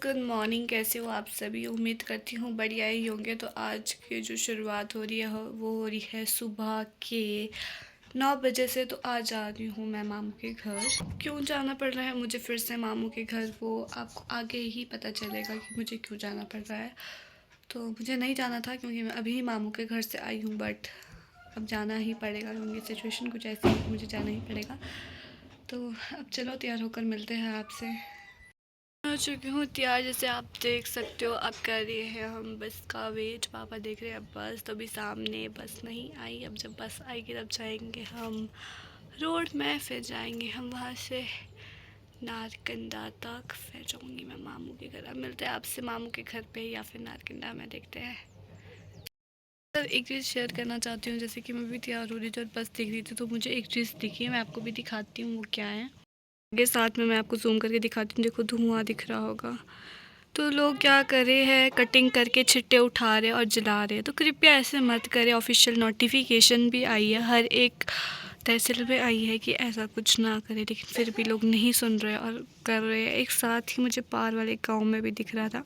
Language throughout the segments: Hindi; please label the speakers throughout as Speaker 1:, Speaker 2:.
Speaker 1: Good morning. कैसे हो आप सभी? उम्मीद करती हूँ बढ़िया ही होंगे। तो आज की जो शुरुआत हो रही है वो हो रही है सुबह के 9 बजे से। तो आज जा रही हूँ मैं मामू के घर। क्यों जाना पड़ रहा है मुझे फिर से मामू के घर, वो आपको आगे ही पता चलेगा कि मुझे क्यों जाना पड़ रहा है। तो मुझे नहीं जाना था क्योंकि मैं अभी ही मामू के घर से आई हूँ, बट अब जाना ही पड़ेगा क्योंकि सिचुएशन कुछ ऐसी है कि मुझे जाना ही पड़ेगा। तो अब चलो तैयार होकर मिलते हैं आपसे। हो चुकी हूँ तैयार, जैसे आप देख सकते हो। अब कर रहे हैं हम बस का वेट। पापा देख रहे हैं अब बस, तो अभी सामने बस नहीं आई। अब जब बस आएगी तब जाएंगे हम रोड में, फिर जाएंगे हम वहाँ से नारकंडा तक, फिर जाऊँगी मैं मामू के घर। अब मिलते हैं आपसे मामू के घर पे या फिर नारकंडा में, देखते हैं। सर एक चीज़ शेयर करना चाहती हूँ, जैसे कि मैं भी तैयार हो रही थी और बस देख रही थी तो मुझे एक चीज़ दिखी है, मैं आपको भी दिखाती हूँ वो क्या है। आगे साथ में मैं आपको जूम करके दिखाती हूँ। देखो धुआं दिख रहा होगा। तो लोग क्या कर रहे हैं, कटिंग करके छिट्टे उठा रहे और जला रहे हैं। तो कृपया ऐसे मत करें। ऑफिशियल नोटिफिकेशन भी आई है, हर एक तहसील में आई है कि ऐसा कुछ ना करें, लेकिन फिर भी लोग नहीं सुन रहे और कर रहे हैं। एक साथ ही मुझे पार वाले गांव में भी दिख रहा था।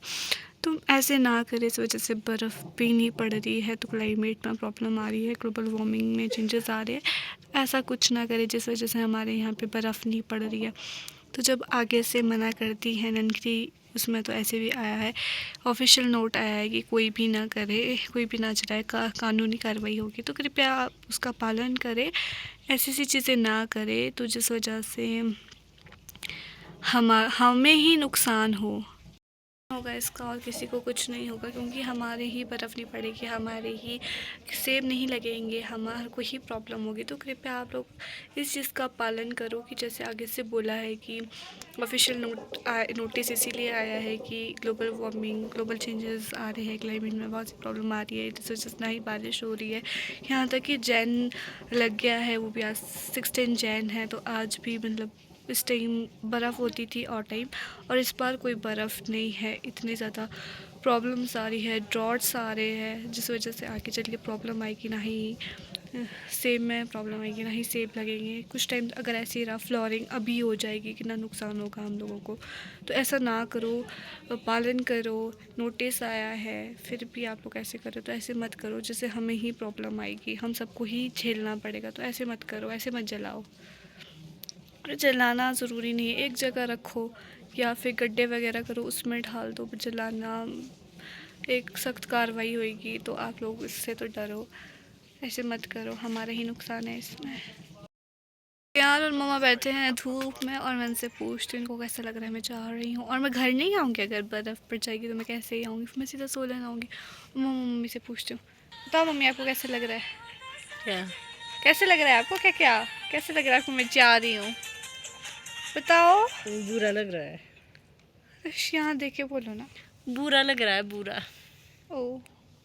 Speaker 1: तो ऐसे ना करें, इस वजह से बर्फ़ भी नहीं पड़ रही है, तो क्लाइमेट में प्रॉब्लम आ रही है, ग्लोबल वार्मिंग में चेंजेस आ रहे हैं। ऐसा कुछ ना करें जिस वजह से हमारे यहाँ पे बर्फ़ नहीं पड़ रही है। तो जब आगे से मना करती है ननकी, उसमें तो ऐसे भी आया है, ऑफिशियल नोट आया है कि कोई भी ना करे, कोई भी ना चलाए, कानूनी कार्रवाई होगी। तो कृपया आप उसका पालन करें, ऐसी सी चीज़ें ना करें तो जिस वजह से हमें ही नुकसान होगा इसका, और किसी को कुछ नहीं होगा, क्योंकि हमारे ही बर्फ़ नहीं पड़ेगी, हमारे ही सेब नहीं लगेंगे, हमारे को ही प्रॉब्लम होगी। तो कृपया आप लोग इस चीज़ का पालन करो कि जैसे आगे से बोला है कि ऑफिशियल नोटिस इसीलिए आया है कि ग्लोबल वार्मिंग, ग्लोबल चेंजेस आ रहे हैं, क्लाइमेट में बहुत सी प्रॉब्लम आ रही है, जिस वजह से ना ही बारिश हो रही है। यहाँ तक कि जैन लग गया है, वो भी आज 16 जैन है। तो आज भी मतलब इस टाइम बर्फ़ होती थी और टाइम, और इस बार कोई बर्फ़ नहीं है। इतनी ज़्यादा प्रॉब्लम्स आ रही है, ड्रॉट्स आ रहे हैं, जिस वजह से आगे चल के प्रॉब्लम आएगी। ना ही सेब में प्रॉब्लम आएगी, ना ही सेब लगेंगे। कुछ टाइम अगर ऐसी रहा फ्लोरिंग अभी हो जाएगी, कितना नुकसान होगा हम लोगों को। तो ऐसा ना करो, पालन करो। नोटिस आया है फिर भी आप लोग ऐसे करो, तो ऐसे मत करो जिससे हमें ही प्रॉब्लम आएगी, हम सबको ही झेलना पड़ेगा। तो ऐसे मत करो, ऐसे मत जलाओ। जलाना ज़रूरी नहीं है, एक जगह रखो या फिर गड्ढे वगैरह करो, उसमें ढाल दो। जलाना एक सख्त कार्रवाई होगी, तो आप लोग इससे तो डरो। ऐसे मत करो, हमारा ही नुकसान है इसमें। यार और मम्मा बैठे हैं धूप में, और मैं उनसे पूछती हूँ इनको कैसा लग रहा है। मैं जा रही हूँ और मैं घर नहीं आऊँगी, अगर बर्फ़ पड़ जाएगी तो मैं कैसे ही आऊँगी, फिर मैं सीधा सो लेना आऊँगी। मम्मी से पूछती हूँ, बताओ मम्मी आपको कैसा लग रहा है?
Speaker 2: क्या
Speaker 1: कैसे लग रहा है आपको? क्या क्या कैसे लग रहा है आपको? मैं जा रही हूँ, बताओ।
Speaker 2: बुरा लग रहा है?
Speaker 1: यहाँ देखे बोलो ना।
Speaker 2: बुरा लग रहा है, बुरा।
Speaker 1: ओ,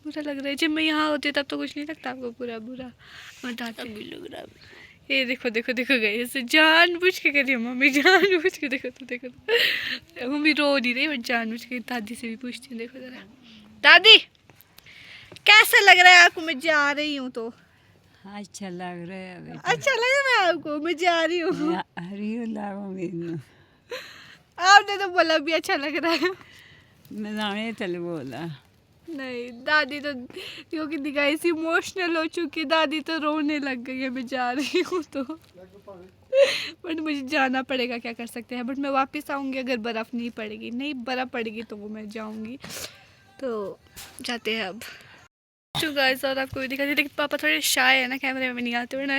Speaker 1: बुरा लग रहा है। जब मैं यहाँ होती तब तो कुछ नहीं लगता आपको बुरा? बुरा बताते।
Speaker 2: अभी लग रहा है।
Speaker 1: ये देखो देखो देखो गई, ऐसे जानबूझ के कर रही है मम्मी, जानबूझ के। देखो तो देखो तो मम्मी रो नहीं रही, बट जानबूझ के। दादी से भी पूछती हूँ, देखो जरा दादी कैसा लग रहा है आपको? मैं जा रही हूँ तो।
Speaker 2: अच्छा लग रहा है बेटा।
Speaker 1: अच्छा लग रहा है आपको? मैं जा रही हूँ।
Speaker 2: हरियो लागो मेनू
Speaker 1: आपने तो बोला भी अच्छा लग रहा है।
Speaker 2: मैं जाने चल बोला।
Speaker 1: नहीं दादी तो क्योंकि दिखाई सी इमोशनल हो चुकी, दादी तो रोने लग गई है। मैं जा रही हूँ तो, बट मुझे जाना पड़ेगा, क्या कर सकते हैं। बट मैं वापस आऊँगी अगर बर्फ़ नहीं पड़ेगी। नहीं बर्फ़ पड़ेगी तो वो मैं जाऊँगी। तो जाते हैं अब। तो गाइस और आपको भी दिखाती, लेकिन पापा थोड़े शाय है ना, कैमरे में नहीं आते, वरना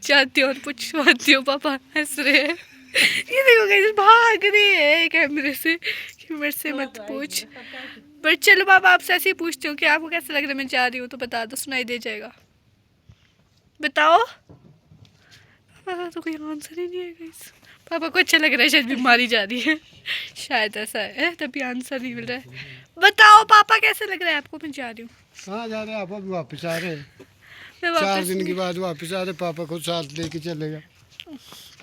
Speaker 1: जाती हूँ और पूछवाती हूँ। पापा हंस रहे हैं। ये देखो गाइस भाग रही है कैमरे से कि मेरे से मत पूछ। बट चलो पापा आपसे ऐसे ही पूछती हूँ कि आपको कैसा लग रहा है? मैं जा रही हूँ तो बता दो, सुनाई दे जाएगा। बताओ। पापा का तो कोई आंसर ही नहीं है गाइस। पापा को अच्छा लग रहा है, शायद बीमारी जा रही है, शायद ऐसा है, तभी आंसर नहीं मिल रहा है। बताओ पापा कैसा लग रहा है आपको? मैं जा रही हूँ।
Speaker 3: कहाँ जा रहे हैं आप? अभी वापस आ रहे हैं?
Speaker 1: मैं
Speaker 3: 4
Speaker 1: वापस
Speaker 3: दिन के
Speaker 1: नहीं।
Speaker 3: बाद वापस आ रहे। पापा को साथ लेके चलेगा।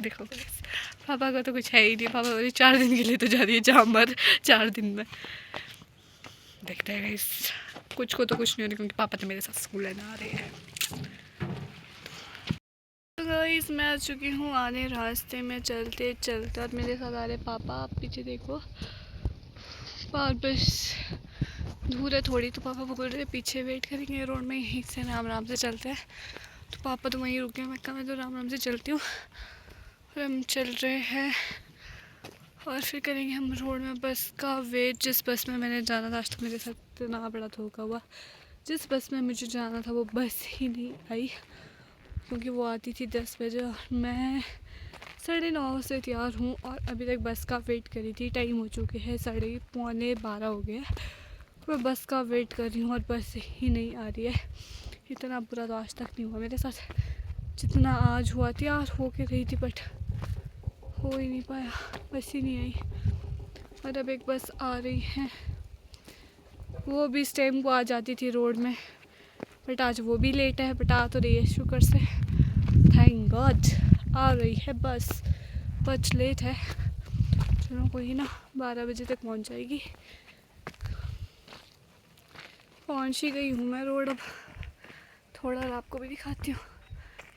Speaker 1: देखो guys, पापा का तो कुछ है ही नहीं। पापा बोले 4 दिन के लिए तो जा रही है जामर, 4 दिन में देखते हैं गाइस। कुछ को तो कुछ नहीं होने, क्योंकि पापा तो मेरे साथ स्कूल लेने आ रहे हैं। तो गाइस मैं आ चुकी हूँ आने रास्ते में, चलते चलते, और मेरे साथ आ रहे पापा। आप पीछे देखो, और बस दूर है थोड़ी, तो पापा बोल रहे पीछे वेट करेंगे रोड में, यहीं से आराम आराम से चलते हैं। तो पापा तो वहीं रुके, मैं कहा मैं तो आराम आराम से चलती हूँ। और हम चल रहे हैं और फिर करेंगे हम रोड में बस का वेट। जिस बस में मैंने जाना था, आज तो मेरे साथ इतना बड़ा धोखा हुआ। जिस बस में मुझे जाना था वो बस ही नहीं आई, क्योंकि वो आती थी 10 बजे और मैं 9:30 से तैयार हूँ और अभी तक बस का वेट करी थी। टाइम हो चुके हैं 11:15 हो गए। मैं बस का वेट कर रही हूँ और बस ही नहीं आ रही है। इतना बुरा तो आज तक नहीं हुआ मेरे साथ जितना आज हुआ। तैयार हो के रही थी बट हो ही नहीं पाया, बस ही नहीं आई। और अब एक बस आ रही है, वो भी इस टाइम को आ जाती थी रोड में, बट आज वो भी लेट है। बट आ तो रही है शुक्र से, थैंक गॉड आ रही है बस। बस लेट है, चलो कोई ना, 12 बजे तक पहुंच जाएगी। पहुंच ही गई हूँ मैं रोड। अब थोड़ा आपको भी दिखाती हूँ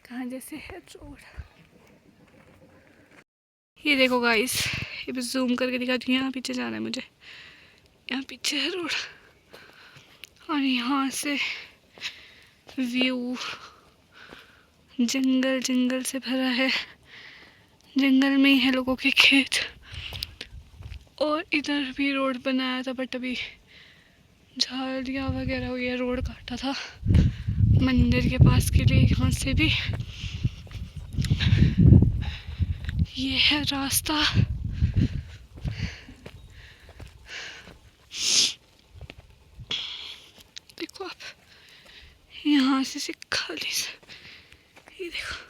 Speaker 1: कहाँ जैसे है रोड। ये देखो गाइस, ये भी जूम करके दिखाती हूँ। यहाँ पीछे जाना है मुझे, यहाँ पीछे है रोड और यहाँ से व्यू जंगल जंगल से भरा है। जंगल में ही है लोगों के खेत। और इधर भी रोड बनाया था बट अभी झाड़ियाँ वगैरह हो गया। रोड काटा था मंदिर के पास के लिए। यहाँ से भी ये है रास्ता। देखो आप, यहाँ से खाली से, ये देखो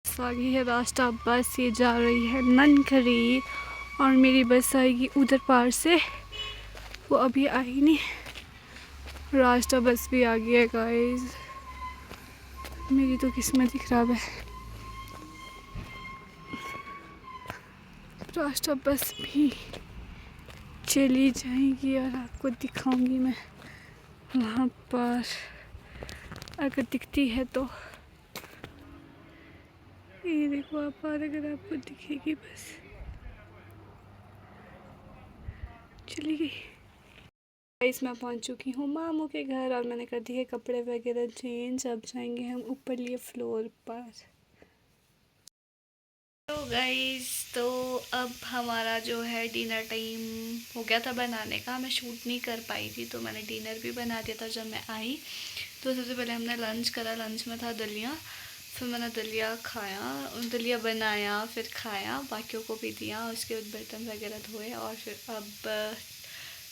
Speaker 1: आगे है रास्ता। बस ये जा रही है ननखरी और मेरी बस आएगी उधर पार से, वो अभी आई नहीं। रास्ता बस भी आ गया है गाइस, मेरी तो किस्मत ही खराब है। रास्ता बस भी चली जाएगी और आपको दिखाऊंगी मैं वहाँ पर, अगर दिखती है तो। ये देखो आप, और अगर आपको दिखेगी बस, चली गई। गाइस मैं पहुंच चुकी हूँ मामू के घर और मैंने कर दिए कपड़े वगैरह चेंज। अब जाएंगे हम ऊपर लिए फ्लोर पर। तो गाइस, तो अब हमारा जो है डिनर टाइम हो गया था बनाने का। मैं शूट नहीं कर पाई थी तो मैंने डिनर भी बना दिया था जब मैं आई। तो सबसे पहले हमने लंच करा। लंच में था दलिया, फिर मैंने दलिया खाया, दलिया बनाया, फिर खाया, बाकियों को भी दिया। उसके बाद बर्तन वगैरह धोए और फिर अब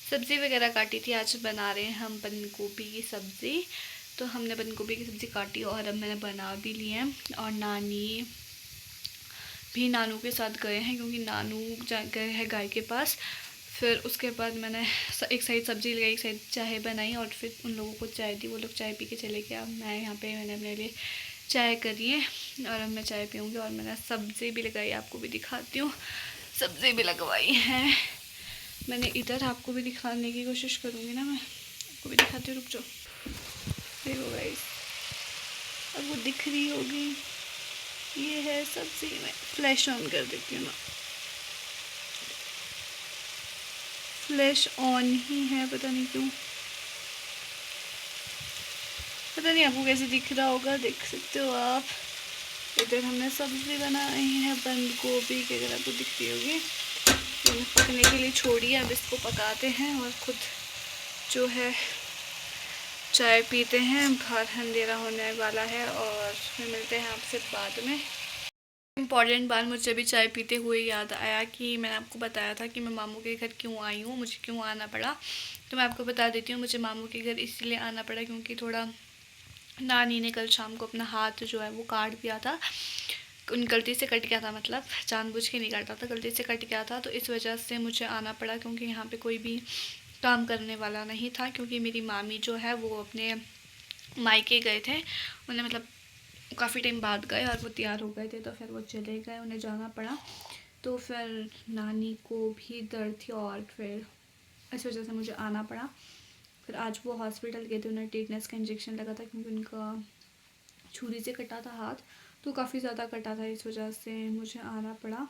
Speaker 1: सब्ज़ी वगैरह काटी थी। आज बना रहे हैं हम बंद गोभी की सब्ज़ी। तो हमने बंद गोभी की सब्ज़ी काटी और अब मैंने बना भी ली है। और नानी भी नानू के साथ गए हैं क्योंकि नानू गए हैं गाय के पास। फिर उसके बाद मैंने एक साइड सब्ज़ी लगाई, एक साइड चाय बनाई और फिर उन लोगों को चाय दी। वो लोग चाय पी के चले गए। अब मैं यहाँ पे मैंने अपने लिए चाय करी है और अब मैं चाय पीऊँगी। और मैंने सब्ज़ी भी लगाई, आपको भी दिखाती हूँ। सब्ज़ी भी लगवाई है मैंने इधर, आपको भी दिखाने की कोशिश करूँगी ना। मैं आपको भी दिखाती हूँ, रुक जाओ। देखो गाइस, अब वो दिख रही होगी। ये है सब्ज़ी। में फ्लैश ऑन कर देती हूँ ना, फ्लैश ऑन ही है, पता नहीं क्यों, पता नहीं आपको कैसे दिख रहा होगा। देख सकते हो आप, इधर हमने सब्ज़ी बनाई है बंद गोभी की, अगर आपको दिख रही होगी। मैंने पकने के लिए छोड़ी है, अब इसको पकाते हैं और खुद जो है चाय पीते हैं। बाहर अंधेरा होने वाला है और फिर मिलते हैं आपसे बाद में। इम्पॉर्टेंट बात मुझे भी चाय पीते हुए याद आया कि मैंने आपको बताया था कि मैं मामू के घर क्यों आई हूँ, मुझे क्यों आना पड़ा। तो मैं आपको बता देती हूँ, मुझे मामू के घर इसलिए आना पड़ा क्योंकि थोड़ा नानी ने कल शाम को अपना हाथ जो है वो काट दिया था। गलती से कट गया था, मतलब जानबूझ के नहीं काटा था, गलती से कट गया था। तो इस वजह से मुझे आना पड़ा क्योंकि यहाँ पे कोई भी काम करने वाला नहीं था। क्योंकि मेरी मामी जो है वो अपने मायके गए थे, उन्हें मतलब काफ़ी टाइम बाद गए और वो तैयार हो गए थे तो फिर वो चले गए, उन्हें जाना पड़ा। तो फिर नानी को भी दर्द थी और फिर इस वजह से मुझे आना पड़ा। फिर आज वो हॉस्पिटल गए थे, उन्हें टेटनस का इंजेक्शन लगा था क्योंकि उनका छुरी से कटा था हाथ, तो काफ़ी ज़्यादा कटा था, इस वजह से मुझे आना पड़ा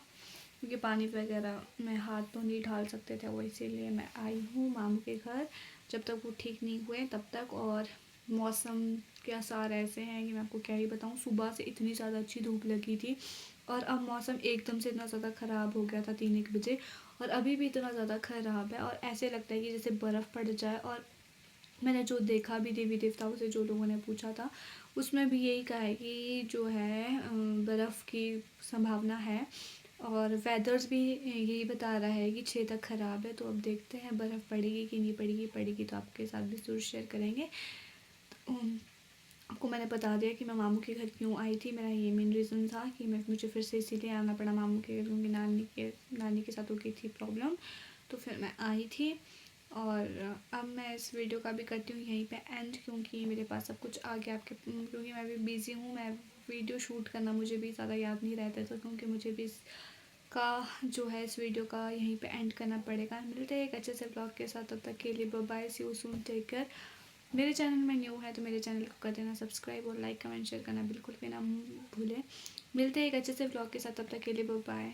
Speaker 1: क्योंकि पानी वगैरह में हाथ तो नहीं डाल सकते थे वो, इसीलिए मैं आई हूँ मामू के घर जब तक वो ठीक नहीं हुए तब तक। और मौसम के आसार ऐसे हैं कि मैं आपको क्या ही बताऊँ, सुबह से इतनी ज़्यादा अच्छी धूप लगी थी और अब मौसम एकदम से इतना ज़्यादा ख़राब हो गया था 3-1 बजे, और अभी भी इतना ज़्यादा ख़राब है और ऐसे लगता है कि जैसे बर्फ़ पड़ जाए। और मैंने जो देखा भी देवी देवताओं से, जो लोगों ने पूछा था उसमें भी यही कहा है कि जो है बर्फ़ की संभावना है, और वेदर्स भी यही बता रहा है कि 6 तक ख़राब है। तो अब देखते हैं बर्फ़ पड़ेगी कि नहीं पड़ेगी, पड़ेगी तो आपके साथ भी ज़रूर शेयर करेंगे। तो आपको मैंने बता दिया कि मैं मामू के घर क्यों आई थी, मेरा ये मेन रीज़न था कि मुझे फिर से इसीलिए आना पड़ा मामू के घर, क्योंकि नानी के साथ हो गई थी प्रॉब्लम, तो फिर मैं आई थी। और अब मैं इस वीडियो का भी करती हूँ यहीं पे एंड, क्योंकि मेरे पास सब कुछ आ गया आपके, क्योंकि मैं भी बिज़ी हूँ, मैं वीडियो शूट करना मुझे भी ज़्यादा याद नहीं रहता था, क्योंकि मुझे भी का जो है इस वीडियो का यहीं पे एंड करना पड़ेगा। मिलते हैं एक अच्छे से ब्लॉग के साथ, तब तक के लिए bye bye, see you soon, take care. मेरे चैनल में न्यू है तो मेरे चैनल को कर देना सब्सक्राइब और लाइक कमेंट शेयर करना बिल्कुल भी ना भूलें। मिलते हैं एक अच्छे से ब्लॉग के साथ, तब तक के लिए बाय बाय।